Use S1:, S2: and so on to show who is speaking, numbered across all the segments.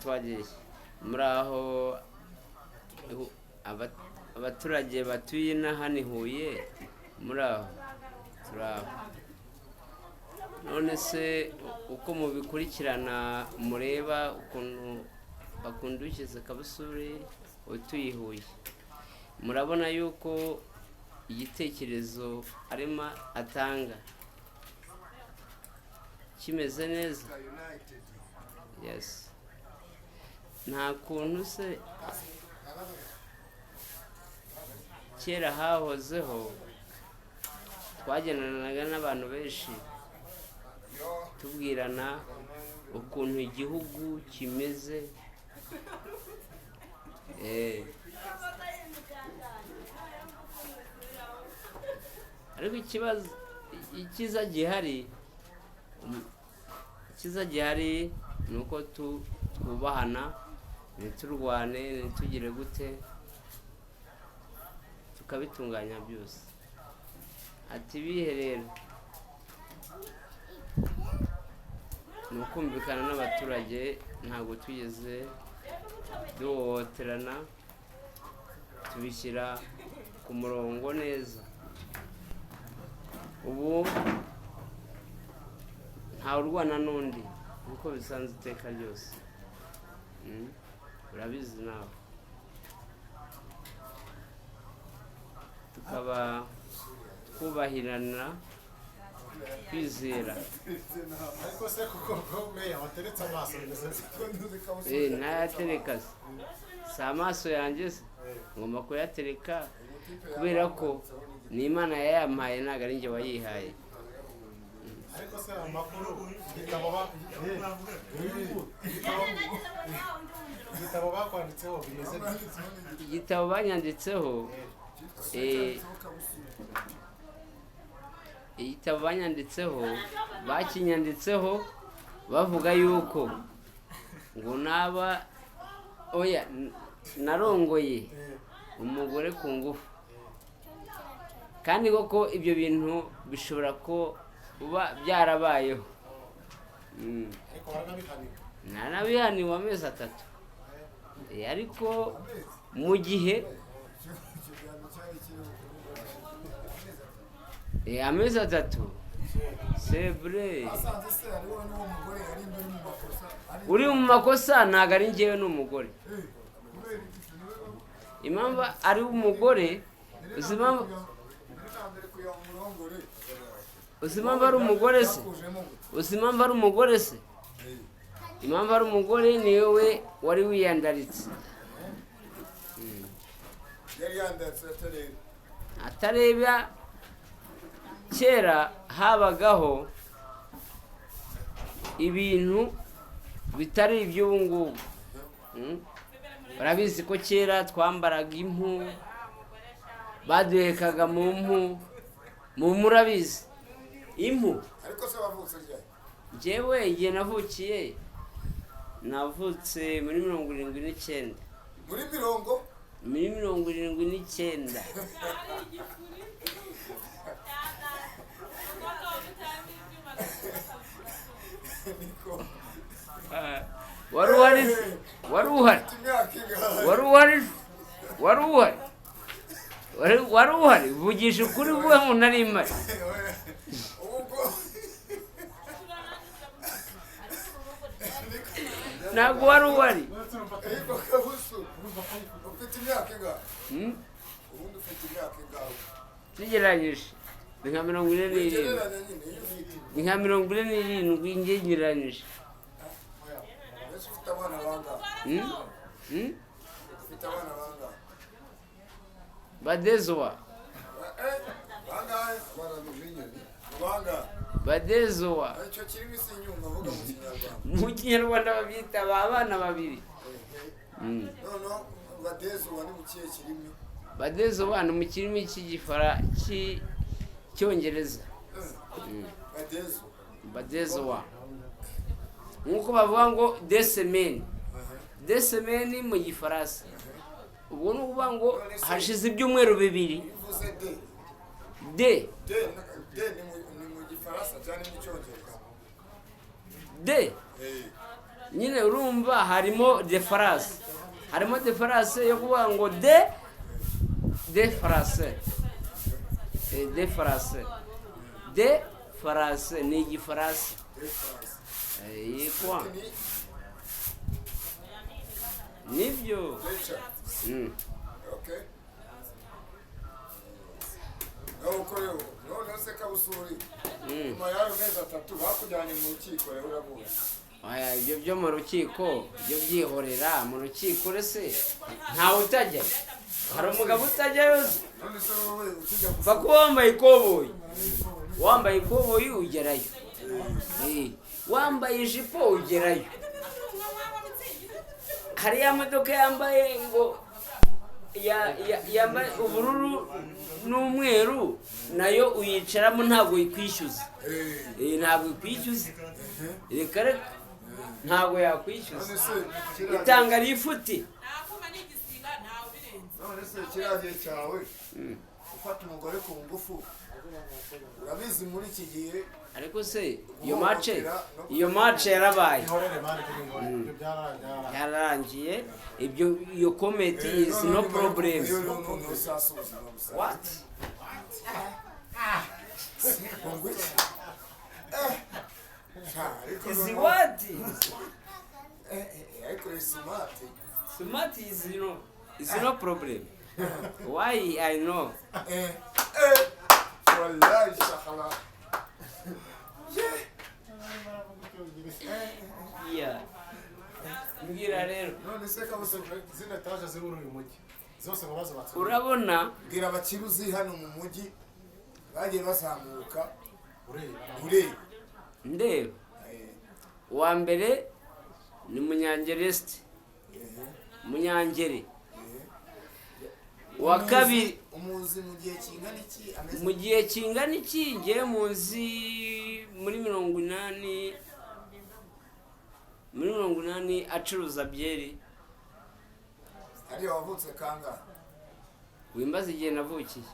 S1: twagiye muri aho abaturage batuye hano i Huye muri aho turaho. None se uko mubikurikirana mureba ukuntu bakundukiza Kabusure utuye i Huye, murabona yuko igitekerezo arimo atanga kimeze neza? Yes. Nta kuntu se kera hahozeho twagenanaga n'abantu benshi tubwirana ukuntu igihugu kimeze, ariko icyiza gihari ni uko twubahana, ntiturwane, ntitugire gute, tukabitunganya byose. Ati bihe rero ni ukumvikana n'abaturage, ntabwo twigeze duhohoterana, tubishyira ku murongo neza. Ubu ntawe urwana n'undi nkuko bisanzwe iteka ryose, urabizi nawe. Tukaba twubahirana, kwizera.
S2: Ariko se kuko meya wateretse amaso
S1: ntayatereka si amaso yanjye se, ngomba kuyatereka kubera ko ni Imana yayampaye, ntabwo ari njye wayihaye.
S2: ariko se amakuru igitabo bakwanditseho bimeze bite?
S1: Igitabo banyanditseho, igitabo bakinyanditseho bavuga yuko ngo narongoye umugore ku ngufu, kandi koko ibyo bintu bishobora kuba byarabayeho. Narabihaniwe amezi 3, ariko mu gihe amezi 3 sebre uri mu makosa, ntabwo ari njyewe n'umugore. Impamvu ari umugore, impamvu ari umugore se, impamvu ari umugore ni wowe wari wiyandaritse, atareba. Kera habagaho ibintu bitari iby'ubu ngubu. Barabizi ko kera twambaraga impu, baduhekaga mu mpu, murabizi impu.
S2: ariko se wavutse ryari?
S1: Njyewe igihe navutse muri 79.
S2: muri mirongo?
S1: Muri 79. Wari uhari vugisha ukuri vuba mu narimari. Ntabwo wari uhari.
S2: ariko Kabusu ufite imyaka ingahe? ubundi ufite imyaka ingahe?
S1: Tugeranyije ni nka 47. Ni nka 47 ngegeranyije.
S2: ufite abana bangahe? ufite abana bangahe?
S1: Badezowa.
S2: bangahe? abana b'inyoni bangahe?
S1: Badezowa.
S2: icyo kirimo isi inyuma avuga mu Kinyarwanda.
S1: Mu Kinyarwanda babyita abana babiri.
S2: noneho Badezowa ni mu kihe kirimi?
S1: Badezowa ni mu kirimi cy'Icyongereza. Badezowa nkuko bavuga ngo desemeni mu Gifaransa. Ubwo ni ukuvuga ngo hashize ibyumweru 2. De
S2: ni mu Gifaransa cyane mu Cyongereza?
S1: de nyine urumva harimo defarase yo kuvuga ngo defarase defarase ni igifaransa yitwa nibyo.
S2: Okay. Nuko rero none se Kabusuri nyuma y'ayo mezi 3 bakujyanye mu rukiko rero urabuze.
S1: Aya ibyo byo mu rukiko byo byihorera mu rukiko rese ntawe utajya, hari umugabo utajyayo.
S2: None se wowe ukijya
S1: bako wambaye ikoboyi ugerayo, wambaye ijipo ugerayo. hari ya modoka yambaye ngo yambaye ubururu n'umweru nayo uyicaramo ntabwo ikwishyuza. Ntabwo ikwishyuza, reka ntabwo yakwishyuza, itanga rifuti.
S2: none se kiragiye cyawe ufata umugore ku ngufu urabizi muri iki gihe.
S1: Ariko se iyo match yarabaye yararangiye, iyo comedy is no problem. What? Is what? Smart is no problem. Why I know?
S2: Wallahi shakala.
S1: Yeah. Mbwira rero.
S2: None se Kabusuri zina taje ziburu mu mujyi zose ngo bazo
S1: urabona
S2: bwira abakiruzi hano mu mujyi bagiye bazamuka ureba
S1: ndeba. Wa mbere ni Munyangerest, Munyangere. Wa kabiri
S2: umuzi mu gihe kingana iki ameze
S1: mu gihe kingana iki ngiye muzi muri 80 acuruza byeri.
S2: ari wavutse kanga
S1: Wimbaza igihe navukiye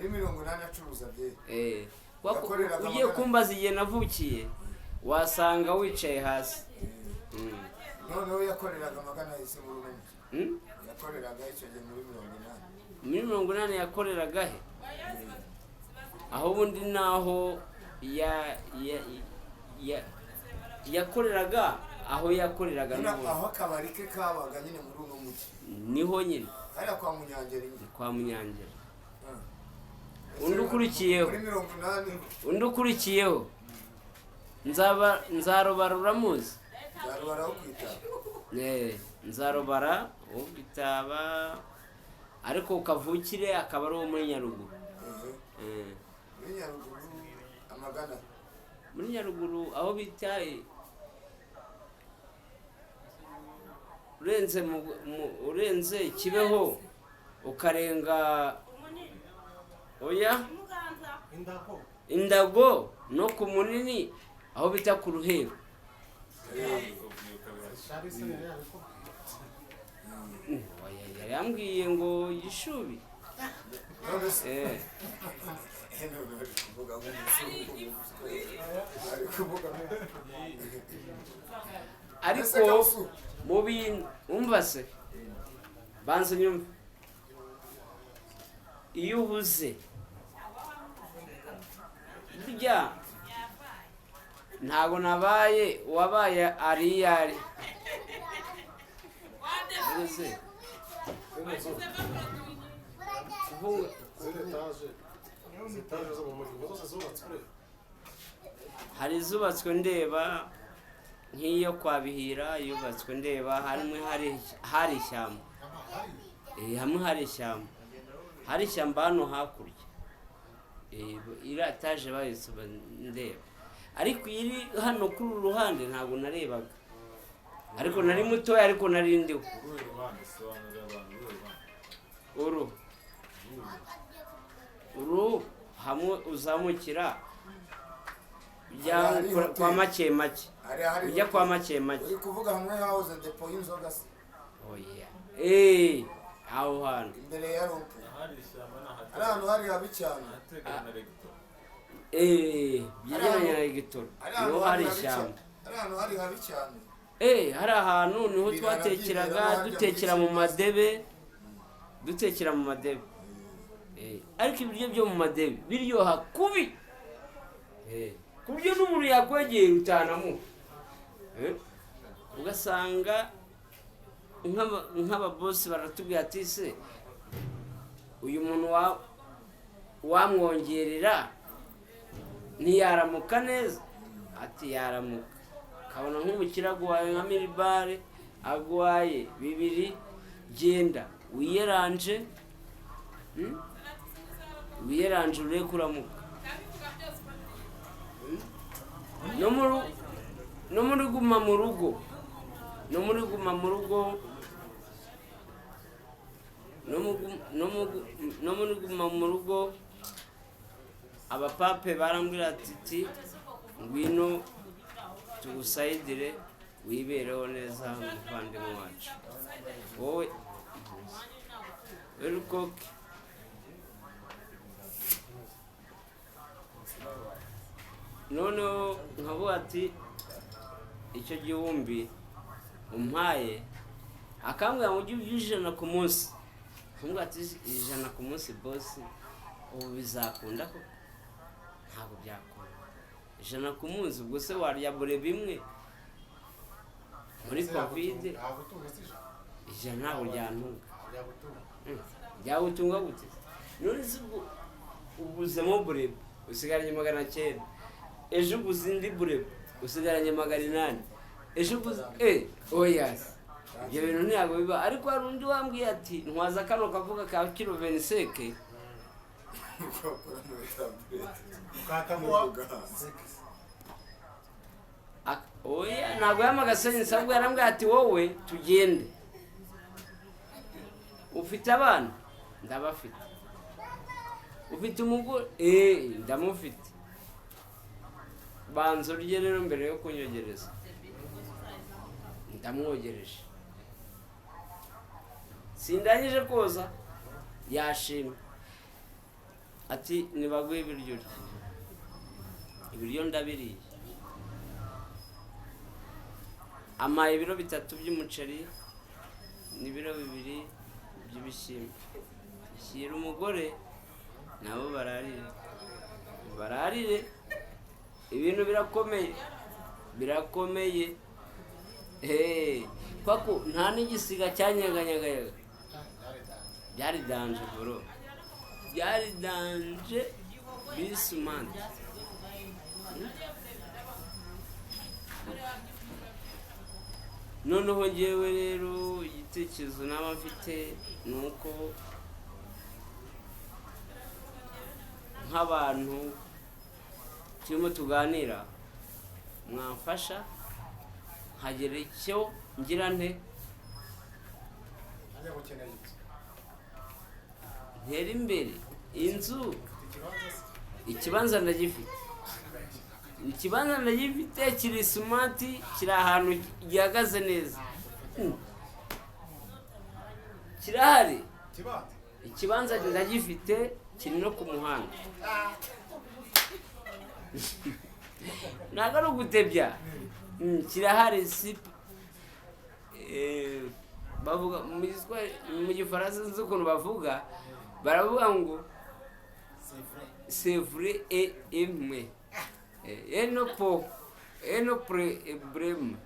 S2: muri 80 acuruza byeri.
S1: Kwako ugiye kumbaza igihe navukiye wasanga wicaye hasi.
S2: None we yakoreraga magana yise mu rugo. Yakoreraga icyo gihe muri
S1: 80 yakoreraga he? Aho bundi naho yakoreraga aho yakoreraga
S2: aho akabari ke kabaga nyine muri uno mujyi
S1: niho nyine
S2: hariya kwa Munyangeri.
S1: Kwa Munyangeri. Undi ukurikiyeho nzarobara muzi.
S2: Nzarobara wo kwitaba.
S1: Nzarobara wo kwitaba ariko ukavukire akaba ari muri Nyaruguru.
S2: Muri Nyaruguru amagana.
S1: Muri Nyaruguru aho bitaye urenze Kibeho ukarenga oya Indago no ku Munini aho bita ku Ruhero. Yambwiye ngo Gishubi. Ariko mu bintu umva se banze nyumva iyo ubuze burya ntago nabaye wabaye ariyari hari izubatswe ndeba nk'iyo kwa Bihira yubatswe ndeba hari ishyamba. Hamwe hari ishyamba hano hakurya. Irataje bahise ndeba, ariko iri hano kuri uru ruhande ntabwo narebaga, ariko nari mutoya ariko nari ndiho. Uru hamwe uzamukira kwa make ujya kwa make
S2: uri kuvuga hamwe hahoze depo y'inzoga se.
S1: Aho hano
S2: imbere ya rompe ari ahantu hari habi cyane.
S1: Byegeranye na Gitoro niho hari ishyamba.
S2: hano hari habi cyane.
S1: hari ahantu niho twatekeraga dutekera mu madebe, ariko ibiryo byo mu madebe biryoha kubi, ku buryo n'umuntu yakwegera utanamo, ugasanga nk'ababosi baratubwira ati se uyu muntu wamwongerera ntiyaramuka neza, ati yaramuka, kabona nk'umukire aguhaye nka milibare, aguhaye 2, genda wiyeranje ureke kuramuka. no muri guma mu rugo abapape barambwira ati ngwino tugusayidire wibereho neza muvandimwe wacu, wowe werukoke. noneho nkavuga ati icyo gihumbi umpaye akambwira ngo ujye ujya 1 ku munsi, nkamubwira ati 100 ku munsi bosi, ubu bizakunda ko? Ntabwo byakunda. 100 ku munsi ubwo se warya bureba imwe muri kovide? 100 ntabwo ryantunga. Byagutunga gute? none se ubuzemo bureba usigaranye 900, ejo uguze indi bureba usigaranye 800, ejo uguze oyas. Ibyo bintu ntabwo biba. Ariko hari undi wambwiye ati ntwaza kano kavuga ka kilo 25 oya ntabwo yamagasenyi sabwo yarambwiye ati wowe tugende, ufite abana? Ndabafite. Ufite umugore? Ndamufite. banzo rye rero mbere yo kunyogereza ndamwogereje, sindangije koza yashimye ati nibaguye ibiryo ndabiriye, amaye ibiro 3 by'umuceri n'ibiro 2 by'ibishyimbo, shyira umugore nabo bararire. Ibintu birakomeye kwako nta n'igisiga cyanyeganyagayaga. Byari danje bro, byari danje bisumante. noneho ngewe rero igitekerezo naba mfite nuko nk'abantu turimo tuganira mwamfasha nkagera icyo ngira nte ntera imbere. Inzu ikibanza ndagifite kiri smart, kiri ahantu gihagaze neza, kirahari. Ikibanza ndagifite kiri no ku muhanda, ntabwo ari ugutebya, kirahari. bavuga mu gifaransa nzi ukuntu bavuga, baravuga ngo c'est vrai et aimé et no problème.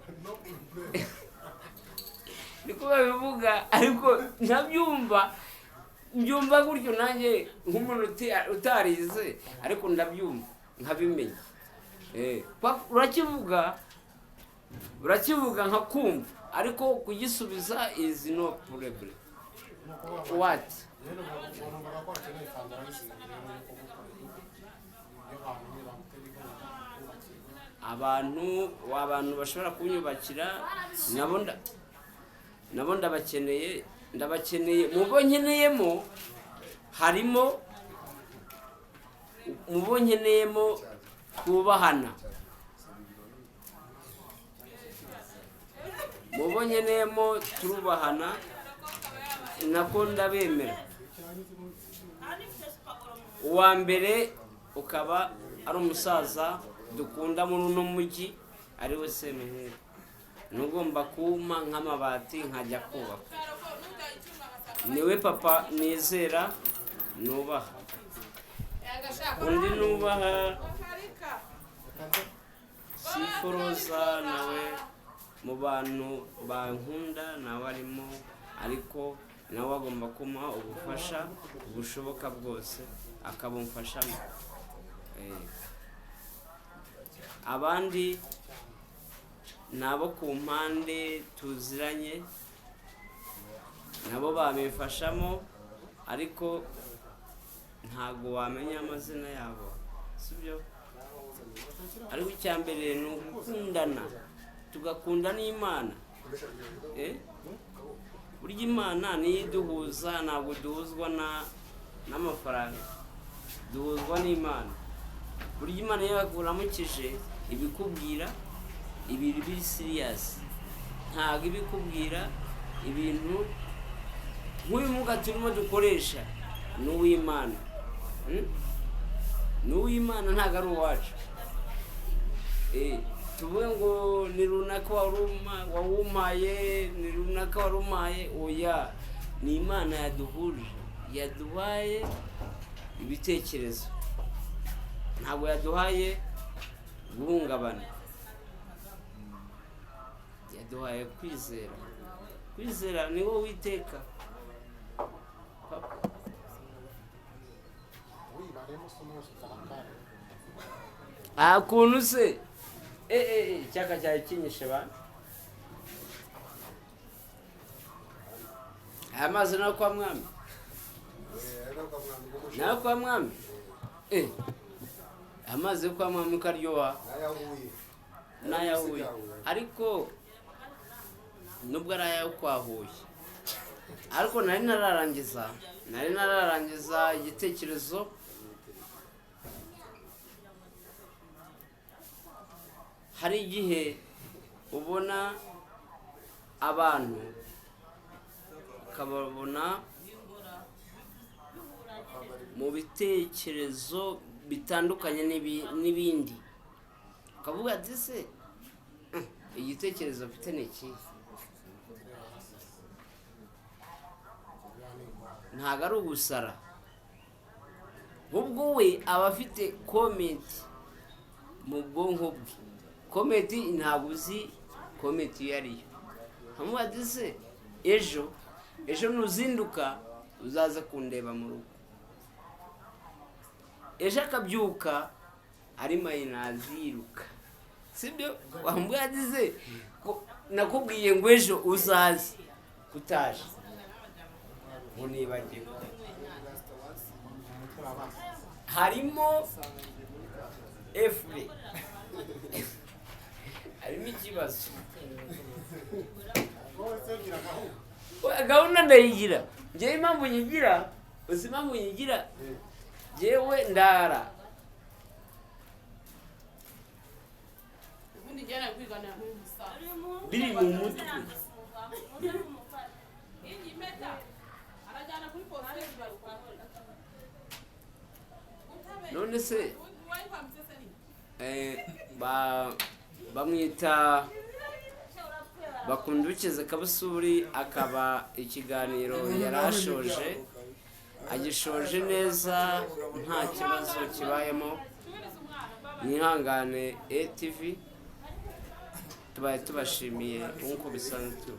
S1: niko babivuga, ariko ntabyumva gutyo nanjye nk'umuntu utarize, ariko ndabyumva nkabimenya. urakivuga nkakumva, ariko kugisubiza is no problem. What? abantu bashobora kunyubakira nabo ndabakeneye. Mubo nkeneyemo harimo kubahana, mubo nkeneyemo turubahana, nako ndabemera. uwa mbere ukaba ari umusaza dukunda muri uno mujyi ari we Semuhungu, n'ugomba kumpa nk'amabati nkajya kubaka. Niwe papa nizera nubaha. Undi nubaha Siforoza, nawe mu bantu bankunda nawe arimo, ariko nawe agomba kumuha ubufasha bushoboka bwose akabumfashamo. Abandi nabo ku mpande tuziranye nabo babifashamo, ariko ntago wamenya amazina yabo, sibyo? Ariko icya mbere ni ugukundana, tugakunda n'Imana. Burya Imana niyo iduhuza, ntabwo duhuzwa n'amafaranga, duhuzwa n'Imana. Burya Imana iyo yakuramukije ibikubwira ibiri biri serious, ntabwo ibikubwira ibintu nk'uyu mwuga turimo dukoresha ni uw'Imana. Ni uw'Imana, ntabwo ari uwacu. Tuvuge ngo ni runaka wawumaye, ni runaka warumaye, oya, ni Imana yaduhuje, yaduhaye ibitekerezo, ntabwo yaduhaye guhungabana, yaduhaye kwizera. Kwizera ni wowe Uwiteka. Kuntu se icyaka cyawe kinyishe bana. Aya mazi nayo kwa mwami, nayo kwa mwami. Amazi yo kwa mwami karyoha n'ayahuye, ariko nubwo ari ayaho kwa Huye, ariko nari nararangiza igitekerezo. Hari igihe ubona abantu ukababona mu bitekerezo bitandukanye n'ibindi, ukavuga ati se igitekerezo mfite ni iki? Ntabwo ari ugusara, ubwo we aba afite komenti mu bwonko bwe. Komenti ntabwo uzi komenti iyo ariyo. Nkamubaza ati se ejo nuzinduka uzaza kundeba mu rugo. Ejo akabyuka ari mayinazi yiruka, sibyo? Wambwira ati se nakubwiye ngo ejo uzaze, kutaje ngo nibagiwe. Harimo efure, harimo ikibazo. Gahunda ndayigira njyewe. Impamvu nyigira, uzi impamvu nyigira? Njyewe ndara biri mu mutwe. None se bamwita Bakundukize Kabusuri, akaba ikiganiro yarashoje, agishoje neza nta kibazo kibayemo. Nihangane ATV, tubaye tubashimiye nk'uko bisanzwe.